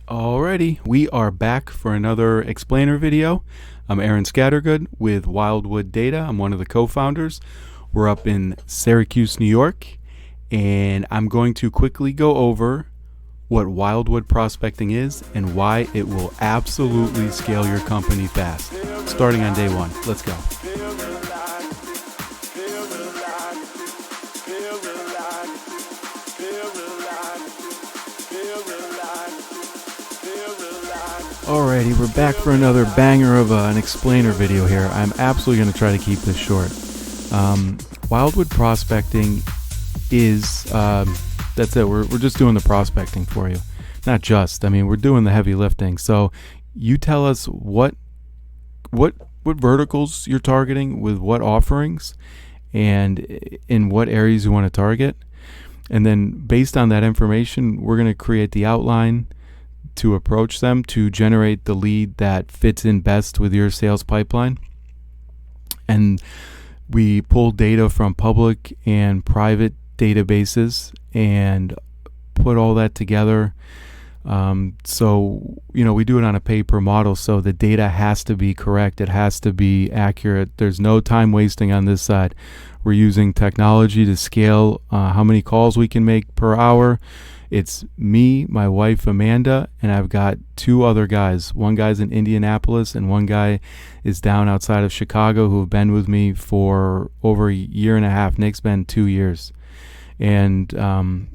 Alrighty, we are back for another explainer video. I'm Aaron Scattergood with Wildwood Data. I'm one of the co-founders. We're up in Syracuse, New York, and I'm going to quickly go over what Wildwood prospecting is and why it will absolutely scale your company fast. Starting on day one. Let's go. Alrighty, we're back for another banger of an explainer video here. I'm absolutely going to try to keep this short. Wildwood prospecting is, that's it. We're just doing the prospecting for you. Not just, we're doing the heavy lifting. So you tell us what verticals you're targeting with what offerings and in what areas you want to target. And then based on that information, we're going to create the outline to approach them to generate the lead that fits in best with your sales pipeline. And we pull data from public and private databases and put all that together. So, we do it on a pay-per model, so the data has to be correct. It has to be accurate. There's no time wasting on this side. We're using technology to scale how many calls we can make per hour. It's me, my wife Amanda, and I've got two other guys. One guy's in Indianapolis and one guy is down outside of Chicago who have been with me for over a year and a half. Nick's been 2 years. And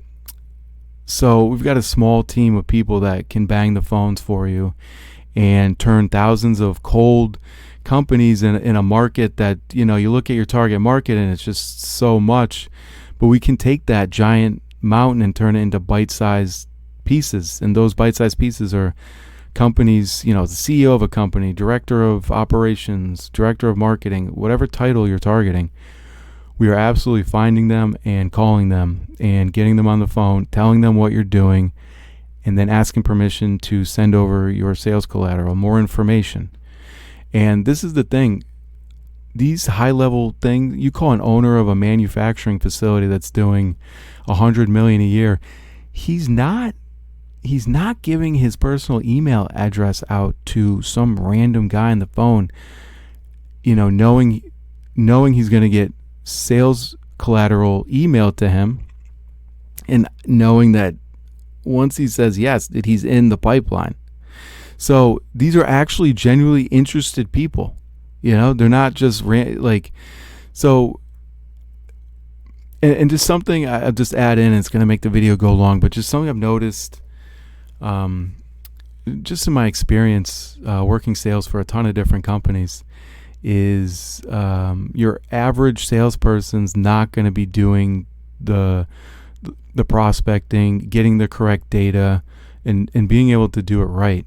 so we've got a small team of people that can bang the phones for you and turn thousands of cold companies in a market that, you look at your target market and it's just so much. But we can take that giant mountain and turn it into bite-sized pieces, and those bite-sized pieces are companies, the CEO of a company, director of operations, director of marketing, whatever title you're targeting. We are absolutely finding them and calling them and getting them on the phone, telling them what you're doing, and then asking permission to send over your sales collateral, more information. And this is the thing, these high-level things, you call an owner of a manufacturing facility that's doing $100 million a year, he's not giving his personal email address out to some random guy on the phone, knowing he's going to get sales collateral emailed to him, and knowing that once he says yes, that he's in the pipeline. So these are actually genuinely interested people. They're not just so. And just something I'll just add in, it's going to make the video go long, but just something I've noticed just in my experience working sales for a ton of different companies is your average salesperson's not going to be doing the prospecting, getting the correct data, and being able to do it right,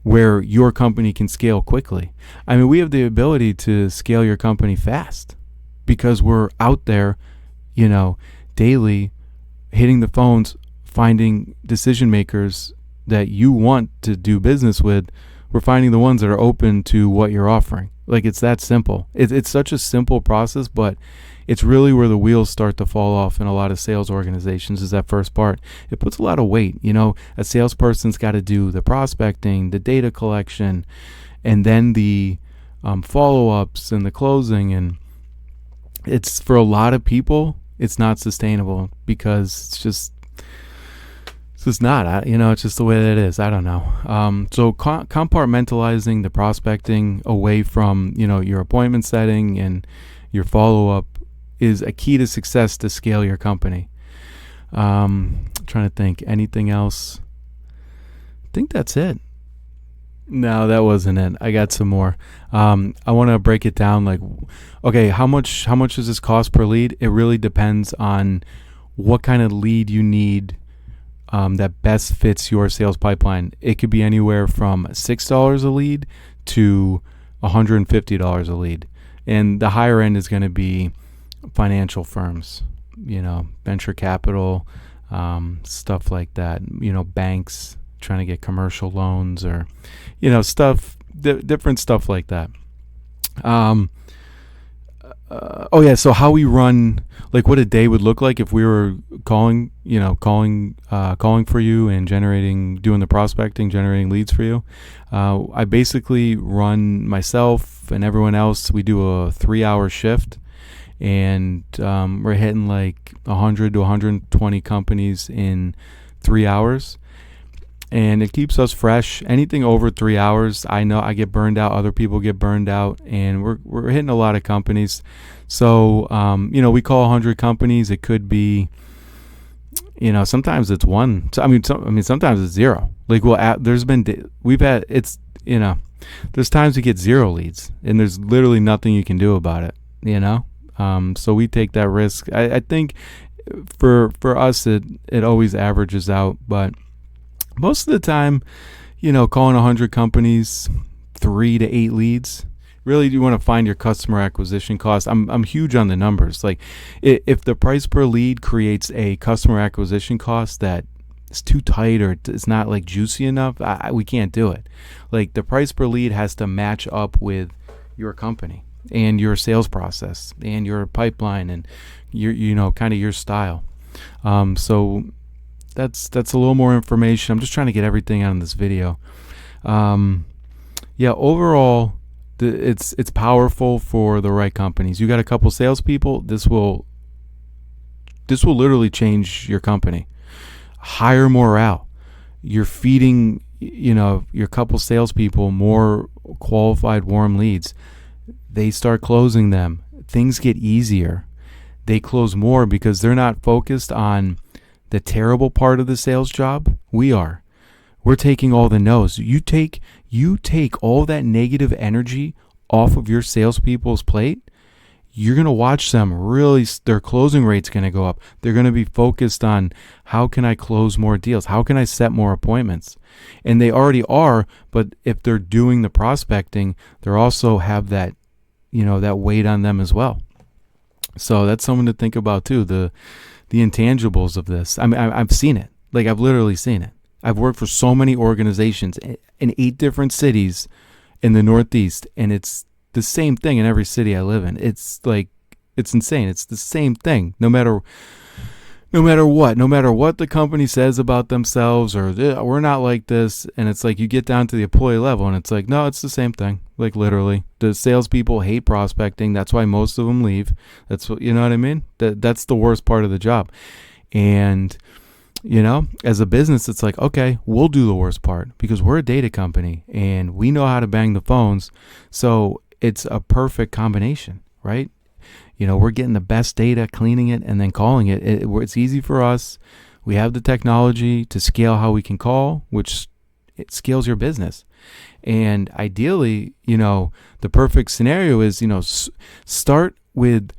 where your company can scale quickly. We have the ability to scale your company fast because we're out there daily hitting the phones, finding decision makers that you want to do business with. We're finding the ones that are open to what you're offering. It's that simple. It's such a simple process, but it's really where the wheels start to fall off in a lot of sales organizations is that first part. It puts a lot of weight. A salesperson's got to do the prospecting, the data collection, and then the follow-ups and the closing. And it's, for a lot of people, it's not sustainable because it's just not, it's just the way that it is. I don't know. So compartmentalizing the prospecting away from, your appointment setting and your follow-up is a key to success to scale your company. Trying to think, anything else? I think that's it. No, that wasn't it. I got some more. I want to break it down. Okay, how much does this cost per lead? It really depends on what kind of lead you need that best fits your sales pipeline. It could be anywhere from $6 a lead to $150 a lead, and the higher end is going to be financial firms, venture capital, stuff like that. Banks trying to get commercial loans or different stuff like that. Oh yeah, so how we run, like what a day would look like if we were calling, calling for you and doing the prospecting, generating leads for you. I basically run myself and everyone else. We do a 3-hour shift, and we're hitting like 100 to 120 companies in 3 hours. And it keeps us fresh. Anything over 3 hours, I know I get burned out. Other people get burned out, and we're hitting a lot of companies. So we call 100 companies. It could be, sometimes it's one. So, sometimes it's zero. Like there's times we get 0 leads, and there's literally nothing you can do about it. So we take that risk. I think for us it always averages out, but most of the time, calling 100 companies, 3 to 8 leads. Really, you want to find your customer acquisition cost. I'm huge on the numbers. Like, if the price per lead creates a customer acquisition cost that is too tight or it's not like juicy enough, we can't do it. Like, the price per lead has to match up with your company and your sales process and your pipeline and your kind of your style. So that's a little more information. I'm just trying to get everything out in this video. Overall, it's powerful for the right companies. You got a couple salespeople, this will literally change your company. Higher morale. You're feeding your couple salespeople more qualified warm leads. They start closing them. Things get easier. They close more because they're not focused on the terrible part of the sales job. We're taking all the no's. You take all that negative energy off of your salespeople's plate. You're going to watch them their closing rate's going to go up. They're going to be focused on, how can I close more deals? How can I set more appointments? And they already are, but if they're doing the prospecting, they also have that, that weight on them as well. So that's something to think about too. The intangibles of this. I've seen it. Like, I've literally seen it. I've worked for so many organizations in 8 different cities in the Northeast, and it's the same thing in every city I live in. It's like, it's insane. It's the same thing. No matter what the company says about themselves, or we're not like this, and it's like you get down to the employee level, and it's like, no, it's the same thing. Like, literally, the salespeople hate prospecting. That's why most of them leave. That's what, you know what I mean? That's the worst part of the job. And as a business, it's like, okay, we'll do the worst part because we're a data company and we know how to bang the phones. So it's a perfect combination, right? We're getting the best data, cleaning it, and then calling it. It's easy for us. We have the technology to scale how we can call, which it scales your business. And ideally, the perfect scenario is, start with,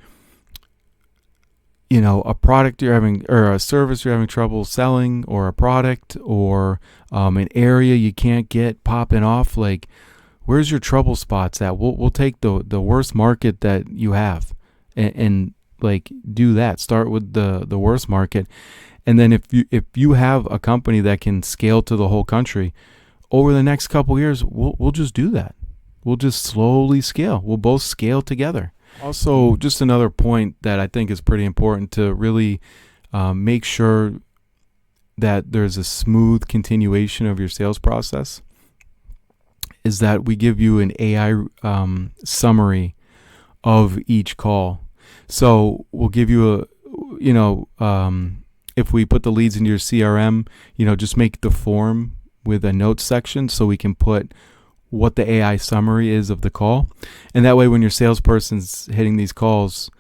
a product you're having, or a service you're having trouble selling, or a product, or an area you can't get popping off. Like, where's your trouble spots at? We'll take the worst market that you have, and like do that. Start with the worst market, and then if you have a company that can scale to the whole country, over the next couple years, we'll just do that. We'll just slowly scale. We'll both scale together. Also, just another point that I think is pretty important to really make sure that there's a smooth continuation of your sales process is that we give you an AI summary of each call. So we'll give you if we put the leads into your CRM, just make the form with a notes section so we can put what the AI summary is of the call. And that way, when your salesperson's hitting these calls,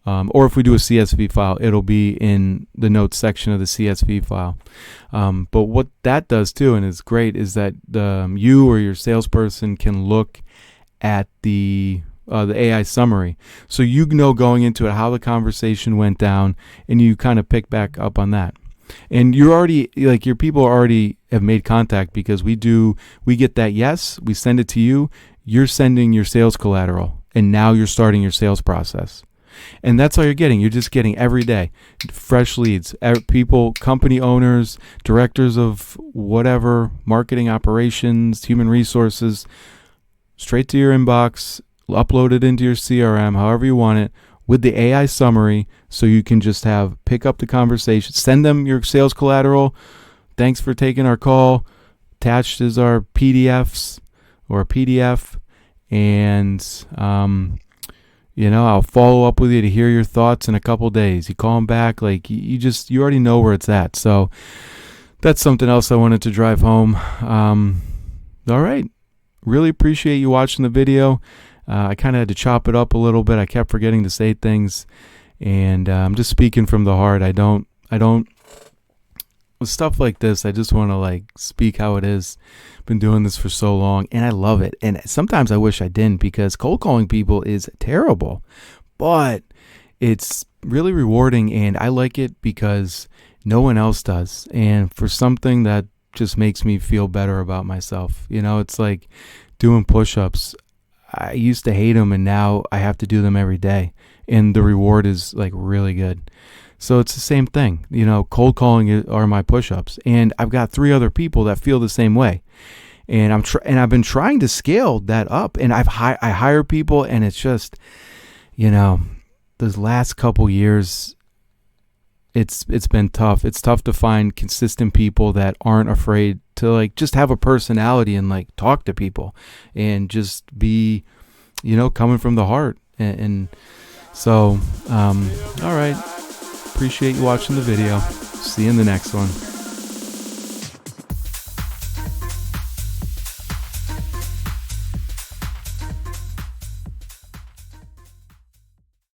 or if we do a CSV file, it'll be in the notes section of the CSV file. But what that does too, and is great, is that you or your salesperson can look at the AI summary. So going into it how the conversation went down, and you kind of pick back up on that. And you're already, like, your people already have made contact because we get that yes, we send it to you, you're sending your sales collateral, and now you're starting your sales process. And that's all you're getting. You're just getting every day fresh leads, people, company owners, directors of whatever, marketing operations, human resources, straight to your inbox, upload it into your CRM, however you want it, with the AI summary, so you can just pick up the conversation, send them your sales collateral. Thanks for taking our call. Attached is our PDFs or a PDF, and I'll follow up with you to hear your thoughts in a couple days. You call them back, like you already know where it's at. So that's something else I wanted to drive home. All right, really appreciate you watching the video. I kind of had to chop it up a little bit. I kept forgetting to say things, and I'm just speaking from the heart. I don't with stuff like this, I just want to speak how it is. Been doing this for so long, and I love it. And sometimes I wish I didn't, because cold calling people is terrible, but it's really rewarding, and I like it because no one else does. And for something that just makes me feel better about myself, it's like doing push-ups. I used to hate them, and now I have to do them every day, and the reward is really good. So it's the same thing. Cold calling are my push-ups, and I've got 3 other people that feel the same way. And I've been trying to scale that up, and I hire people, and it's just, those last couple years, it's been tough. It's tough to find consistent people that aren't afraid to just have a personality and talk to people and just be, coming from the heart. And so, all right. Appreciate you watching the video. See you in the next one.